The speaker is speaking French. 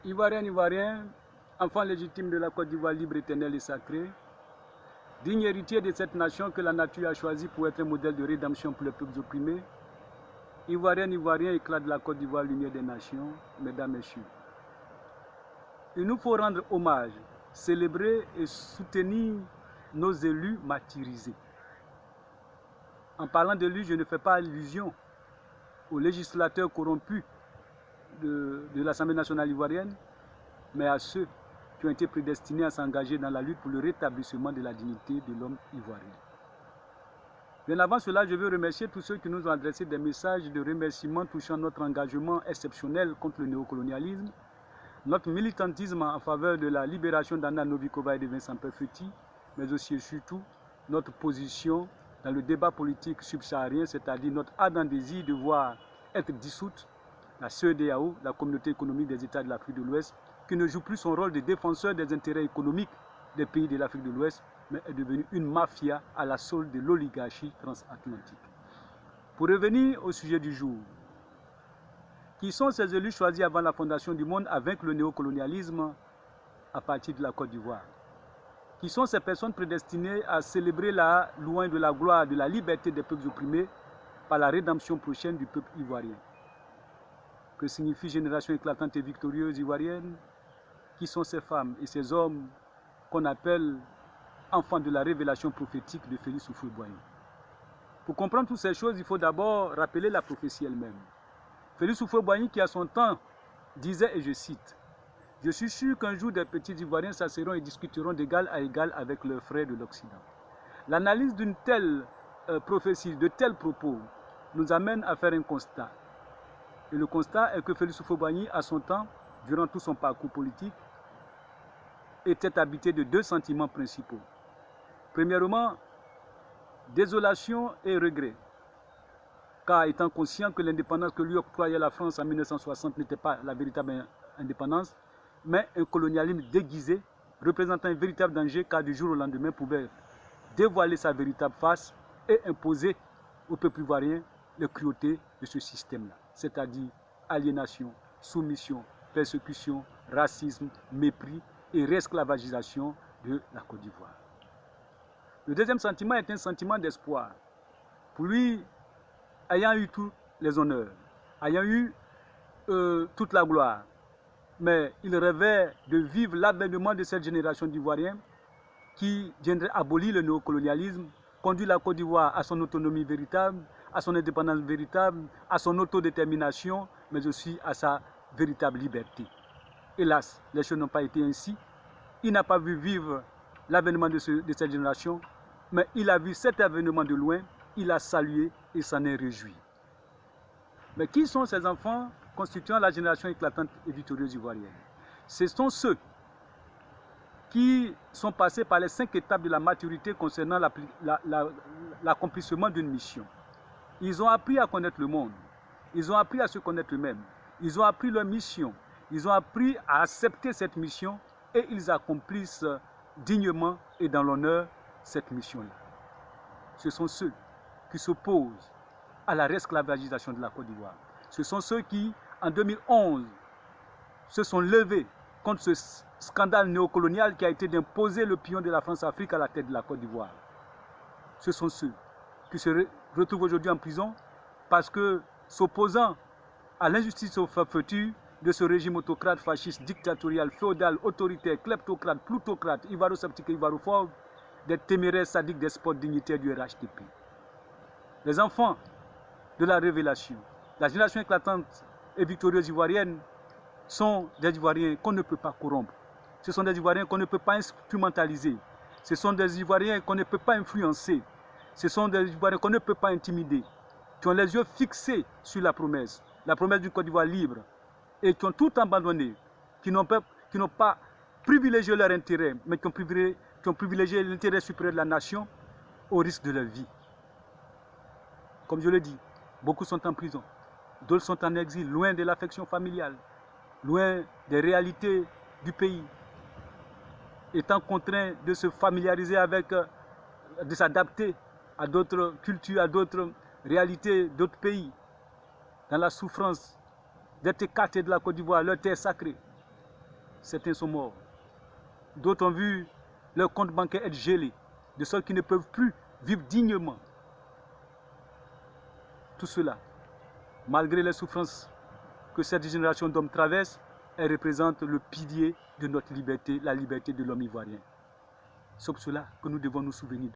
Ivoiriens, Ivoiriens, enfants légitimes de la Côte d'Ivoire libre, éternelle et sacrée, digne héritier de cette nation que la nature a choisie pour être un modèle de rédemption pour les peuples opprimés, Ivoiriens, Ivoiriens, éclat de la Côte d'Ivoire, lumière des nations, mesdames, messieurs. Il nous faut rendre hommage, célébrer et soutenir nos élus martyrisés. En parlant d'élus, je ne fais pas allusion aux législateurs corrompus de l'Assemblée nationale ivoirienne, mais à ceux qui ont été prédestinés à s'engager dans la lutte pour le rétablissement de la dignité de l'homme ivoirien. Bien avant cela, je veux remercier tous ceux qui nous ont adressé des messages de remerciement touchant notre engagement exceptionnel contre le néocolonialisme, notre militantisme en faveur de la libération d'Anna Novikova et de Vincent Perfetti, mais aussi et surtout notre position dans le débat politique subsaharien, c'est-à-dire notre ardent désir de voir être dissoute la CEDEAO, la Communauté économique des États de l'Afrique de l'Ouest, qui ne joue plus son rôle de défenseur des intérêts économiques des pays de l'Afrique de l'Ouest, mais est devenue une mafia à la solde de l'oligarchie transatlantique. Pour revenir au sujet du jour, qui sont ces élus choisis avant la fondation du monde à vaincre le néocolonialisme à partir de la Côte d'Ivoire? Qui sont ces personnes prédestinées à célébrer la louange de la gloire de la liberté des peuples opprimés par la rédemption prochaine du peuple ivoirien? Que signifie génération éclatante et victorieuse ivoirienne? Qui sont ces femmes et ces hommes qu'on appelle enfants de la révélation prophétique de Félix Houphouët-Boigny? Pour comprendre toutes ces choses, il faut d'abord rappeler la prophétie elle-même. Félix Houphouët-Boigny, qui à son temps disait, et je cite, « Je suis sûr qu'un jour des petits Ivoiriens s'asseront et discuteront d'égal à égal avec leurs frères de l'Occident. » L'analyse d'une telle prophétie, de tels propos, nous amène à faire un constat. Et le constat est que Félix Houphouët-Boigny, à son temps, durant tout son parcours politique, était habité de deux sentiments principaux. Premièrement, désolation et regret, car étant conscient que l'indépendance que lui octroyait la France en 1960 n'était pas la véritable indépendance, mais un colonialisme déguisé, représentant un véritable danger, car du jour au lendemain pouvait dévoiler sa véritable face et imposer au peuple ivoirien les cruautés de ce système-là, c'est-à-dire aliénation, soumission, persécution, racisme, mépris et réesclavagisation de la Côte d'Ivoire. Le deuxième sentiment est un sentiment d'espoir. Pour lui, ayant eu tous les honneurs, ayant eu toute la gloire, mais il rêvait de vivre l'avènement de cette génération d'Ivoiriens qui viendrait abolir le néocolonialisme, conduire la Côte d'Ivoire à son autonomie véritable, à son indépendance véritable, à son autodétermination, mais aussi à sa véritable liberté. Hélas, les choses n'ont pas été ainsi. Il n'a pas vu vivre l'avènement de cette génération, mais il a vu cet avènement de loin, il a salué et s'en est réjoui. Mais qui sont ces enfants constituant la génération éclatante et victorieuse ivoirienne? Ce sont ceux qui sont passés par les 5 étapes de la maturité concernant l'accomplissement d'une mission. Ils ont appris à connaître le monde, ils ont appris à se connaître eux-mêmes, ils ont appris leur mission, ils ont appris à accepter cette mission et ils accomplissent dignement et dans l'honneur cette mission-là. Ce sont ceux qui s'opposent à la réesclavagisation de la Côte d'Ivoire. Ce sont ceux qui, en 2011, se sont levés contre ce scandale néocolonial qui a été d'imposer le pion de la France-Afrique à la tête de la Côte d'Ivoire. Ce sont ceux qui se retrouvent aujourd'hui en prison parce que, s'opposant à l'injustice et aux forfaitures de ce régime autocrate, fasciste, dictatorial, féodal, autoritaire, kleptocrate, plutocrate, ivarosceptique et ivarophobe, des téméraires sadiques despotes dignitaires du RHDP. Les enfants de la révélation, la génération éclatante et victorieuse ivoirienne sont des Ivoiriens qu'on ne peut pas corrompre. Ce sont des Ivoiriens qu'on ne peut pas instrumentaliser. Ce sont des Ivoiriens qu'on ne peut pas influencer. Ce sont des Ivoiriens qu'on ne peut pas intimider, qui ont les yeux fixés sur la promesse d'une Côte d'Ivoire libre, et qui ont tout abandonné, qui n'ont pas privilégié leur intérêt, mais qui ont privilégié l'intérêt supérieur de la nation au risque de leur vie. Comme je l'ai dit, beaucoup sont en prison, d'autres sont en exil, loin de l'affection familiale, loin des réalités du pays, étant contraints de se familiariser avec, de s'adapter à d'autres cultures, à d'autres réalités d'autres pays, dans la souffrance d'être écartés de la Côte d'Ivoire, leur terre sacrée. certains sont morts. D'autres ont vu leurs comptes bancaires être gelés, de sorte qu'ils ne peuvent plus vivre dignement. Tout cela, malgré les souffrances que cette génération d'hommes traverse, elle représente le pilier de notre liberté, la liberté de l'homme ivoirien. C'est pour cela que nous devons nous souvenir.